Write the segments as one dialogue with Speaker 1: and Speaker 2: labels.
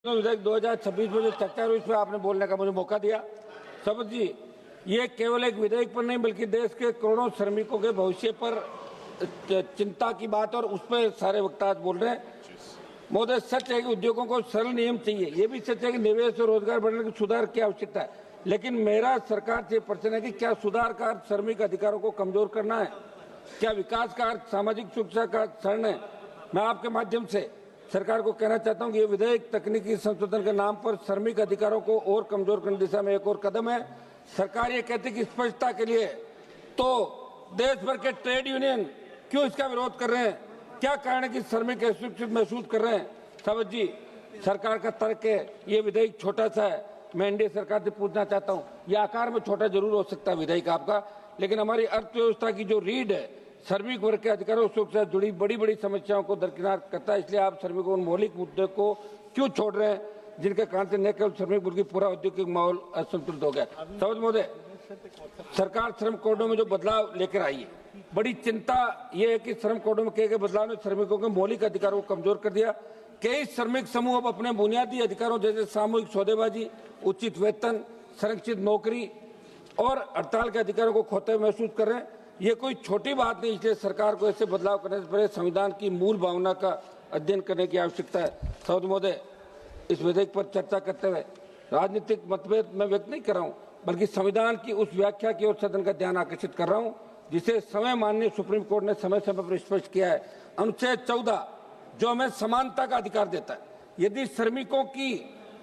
Speaker 1: विधेयक 2026 में जो चर्चा हुई, इसमें आपने बोलने का मुझे मौका दिया। शपथ जी, ये केवल एक विधेयक पर नहीं बल्कि देश के करोड़ों श्रमिकों के भविष्य पर चिंता की बात, और उस पर सारे वक्ता आज बोल रहे हैं। महोदय, सच है कि उद्योगों को सरल नियम चाहिए, ये भी सच है कि निवेश और रोजगार बढ़ने की सुधार की आवश्यकता है, लेकिन मेरा सरकार से प्रश्न है कि क्या सुधार का अर्थ श्रमिक अधिकारों को कमजोर करना है? क्या विकास का अर्थ सामाजिक सुरक्षा का क्षरण है? मैं आपके माध्यम से सरकार को कहना चाहता हूं कि ये विधेयक तकनीकी संशोधन के नाम पर श्रमिक अधिकारों को और कमजोर करने की दिशा में एक और कदम है। सरकार ये कहती है कि स्पष्टता के लिए, तो देश भर के ट्रेड यूनियन क्यों इसका विरोध कर रहे हैं? क्या कारण है कि श्रमिक असुरक्षित महसूस कर रहे हैं? सावत जी, सरकार का तर्क है ये विधेयक छोटा सा है। मैं एनडीए सरकार से पूछना चाहता हूँ, ये आकार में छोटा जरूर हो सकता है विधेयक आपका, लेकिन हमारी अर्थव्यवस्था की जो रीढ़ है, श्रमिक वर्ग के अधिकारों से जुड़ी बड़ी बड़ी समस्याओं को दरकिनार करता है। इसलिए आप श्रमिकों के मौलिक मुद्दे को क्यों छोड़ रहे हैं, जिनके कारण से न केवल श्रमिक वर्ग की पूरा औद्योगिक माहौल असंतुलित हो गया? सावत महोदय, सरकार श्रम कोडों में जो बदलाव लेकर आई है, बड़ी चिंता ये है कि श्रम कोडों में किए गए बदलाव ने श्रमिकों के मौलिक अधिकारों को कमजोर कर दिया। कई श्रमिक समूह अब अपने बुनियादी अधिकारों जैसे सामूहिक सौदेबाजी, उचित वेतन, संरक्षित नौकरी और हड़ताल के अधिकारों को खोते हुए महसूस कर रहे हैं। ये कोई छोटी बात नहीं, इसलिए सरकार को ऐसे बदलाव करने से पहले संविधान की मूल भावना का अध्ययन करने की आवश्यकता है। सावत महोदय, इस विधेयक पर चर्चा करते हुए राजनीतिक मतभेद मैं व्यक्त नहीं कर रहा हूँ, बल्कि संविधान की उस व्याख्या की ओर सदन का ध्यान आकर्षित कर रहा हूँ जिसे समय माननीय सुप्रीम कोर्ट ने समय समय पर स्पष्ट किया है। अनुच्छेद 14 जो हमें समानता का अधिकार देता है, यदि श्रमिकों की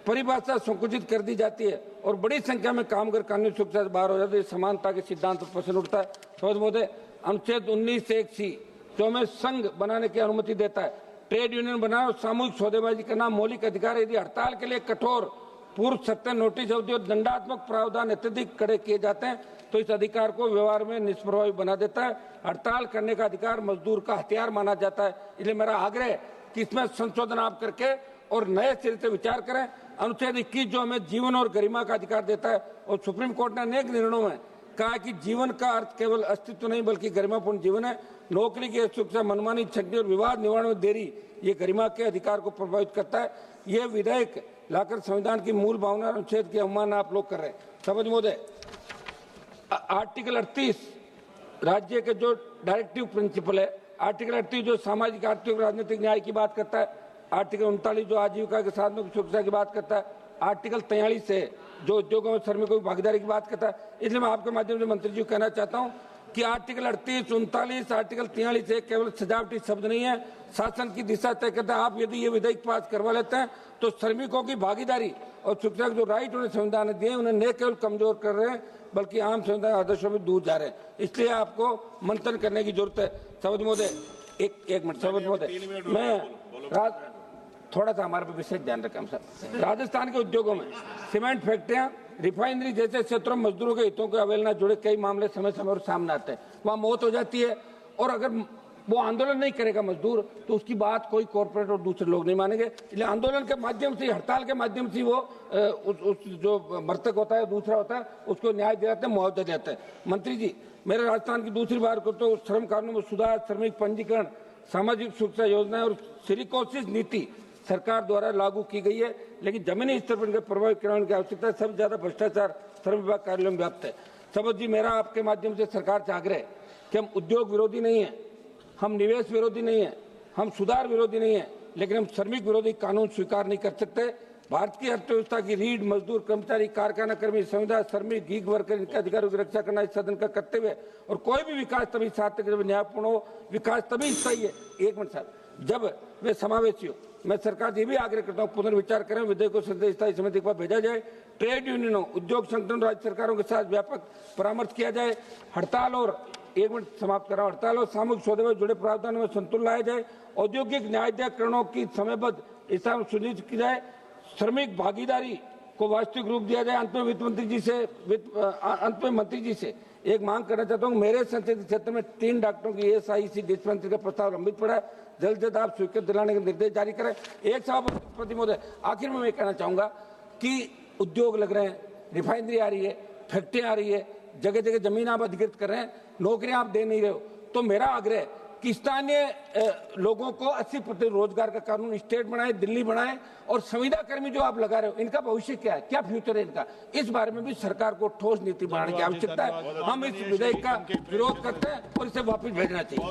Speaker 1: परिभाषा संकुचित कर दी जाती है और बड़ी संख्या में कामगार कानूनी सुरक्षा से बाहर हो जाते हैं, समानता के सिद्धांत पर प्रश्न उठता है। तो महोदय, अनुच्छेद 19(1)(c) जो हमें संघ बनाने की अनुमति देता है, ट्रेड यूनियन बनाना और सामूहिक सौदेबाजी करना मौलिक अधिकार है। यदि हड़ताल के लिए कठोर पूर्व सत्य नोटिस अवधि और दंडात्मक प्रावधान अत्यधिक कड़े किए जाते हैं तो इस अधिकार को व्यवहार में निष्प्रभावी बना देता है। हड़ताल करने का अधिकार मजदूर का हथियार माना जाता है। इसलिए मेरा आग्रह है कि इसमें संशोधन आप करके और नए सिरे से विचार करें। अनुच्छेद 21 जो हमें जीवन और गरिमा का अधिकार देता है, और सुप्रीम कोर्ट ने अनेक निर्णयों में कहा कि जीवन का अर्थ केवल अस्तित्व नहीं बल्कि गरिमापूर्ण जीवन है। नौकरी की सुरक्षा, मनमानी छंटनी और विवाद निवारण में देरी ये गरिमा के अधिकार को प्रभावित करता है। ये विधेयक लाकर संविधान की मूल भावना अनुच्छेद की अवमानना आप लोग कर रहे हैं। समझ महोदय, आर्टिकल 38 राज्य के जो डायरेक्टिव प्रिंसिपल है, आर्टिकल 38 जो सामाजिक, आर्थिक और राजनीतिक न्याय की बात करता है, आर्टिकल 39 जो आजीविका के साधनों की सुरक्षा की बात करता है, आर्टिकल 43 से जो उद्योगों में श्रमिकों की भागीदारी की बात करता है। इसलिए मैं आपके माध्यम से मंत्री जी को कहना चाहता हूं कि आर्टिकल 38, 39, आर्टिकल 43 एक केवल सजावटी शब्द नहीं है, शासन की दिशा तय करता है। आप यदि ये विधेयक पास करवा लेते हैं तो श्रमिकों की भागीदारी और सुरक्षा के जो राइट उन्हें संविधान ने दिए, उन्हें न केवल कमजोर कर रहे हैं बल्कि आम संविधान आदर्शों में दूर जा रहे हैं। इसलिए आपको मंथन करने की जरूरत है। सावत महोदय, एक मिनट। सावत महोदय, मैं थोड़ा सा हमारे पे विशेष ध्यान रखें सर। राजस्थान के उद्योगों में सीमेंट फैक्ट्रियां, रिफाइनरी जैसे क्षेत्रों में मजदूरों के हितों के अवहेलना जुड़े कई मामले समय समय पर सामने आते हैं। वहाँ मौत हो जाती है, और अगर वो आंदोलन नहीं करेगा मजदूर तो उसकी बात कोई कॉर्पोरेट और दूसरे लोग नहीं मानेंगे। इसलिए आंदोलन के माध्यम से, हड़ताल के माध्यम से वो उस जो मृतक होता है, दूसरा होता है, उसको न्याय दिलाते हैं, मुआवजा देते हैं। मंत्री जी, मेरे राजस्थान की दूसरी बार को तो श्रम कानूनों में सुधार, श्रमिक पंजीकरण, सामाजिक सुरक्षा योजनाएं और सिलिकोसिस नीति सरकार द्वारा लागू की गई है, लेकिन जमीनी स्तर पर इनके प्रभावी क्रियान्वयन की आवश्यकता है। सबसे ज्यादा भ्रष्टाचार श्रम विभाग कार्यालयों में व्याप्त है। शपथ जी, मेरा आपके माध्यम से सरकार से आग्रह है कि हम उद्योग विरोधी नहीं है, हम निवेश विरोधी नहीं है, हम सुधार विरोधी नहीं है, लेकिन हम श्रमिक विरोधी कानून स्वीकार नहीं कर सकते। भारत की अर्थव्यवस्था की रीढ़ मजदूर, कर्मचारी, कारखाना कर्मी, संविदा, श्रमिक, गीग वर्कर, इनके अधिकारों की रक्षा करना इस सदन का कर्तव्य है। और कोई भी विकास तभी सार्थक जब न्यायपूर्ण हो, विकास तभी सही है, एक मिनट साहब, जब वे समावेशी हो। मैं सरकार से भी आग्रह करता हूँ, पुनर्विचार करें, विधेयक को संसदीय स्थायी समिति के पास भेजा जाए। ट्रेड यूनियनों, उद्योग संगठनों, राज्य सरकारों के साथ व्यापक परामर्श किया जाए। हड़ताल और, एक मिनट समाप्त कर रहा हूं, हड़ताल और सामूहिक सौदे में जुड़े प्रावधानों में संतुलन लाया जाए। औद्योगिक न्यायाधिकरणों की समयबद्ध स्थापना सुनिश्चित की जाए। श्रमिक भागीदारी को वास्तविक रूप दिया जाए। अंत में मंत्री जी से एक मांग करना चाहता हूँ, मेरे संसदीय क्षेत्र में 3 डॉक्टरों की ESIC डिस्पेंसरी का प्रस्ताव लंबित पड़ा है, जल्द से जल्द आप स्वीकृत दिलाने के निर्देश जारी करें। एक सभापति महोदय, आखिर में मैं कहना चाहूंगा कि उद्योग लग रहे हैं, रिफाइनरी आ रही है, फैक्ट्री आ रही है, जगह जगह जमीन आप अधिकृत कर रहे हैं, नौकरियां आप दे नहीं रहे हो, तो मेरा आग्रह है कि स्थानीय लोगों को 80% रोजगार का कानून स्टेट बनाए, दिल्ली बनाए, और संविदा कर्मी जो आप लगा रहे हो इनका भविष्य क्या है, क्या फ्यूचर है इनका, इस बारे में भी सरकार को ठोस नीति बनाने की आवश्यकता है। हम इस विधेयक का विरोध करते हैं और इसे वापस भेजना चाहिए।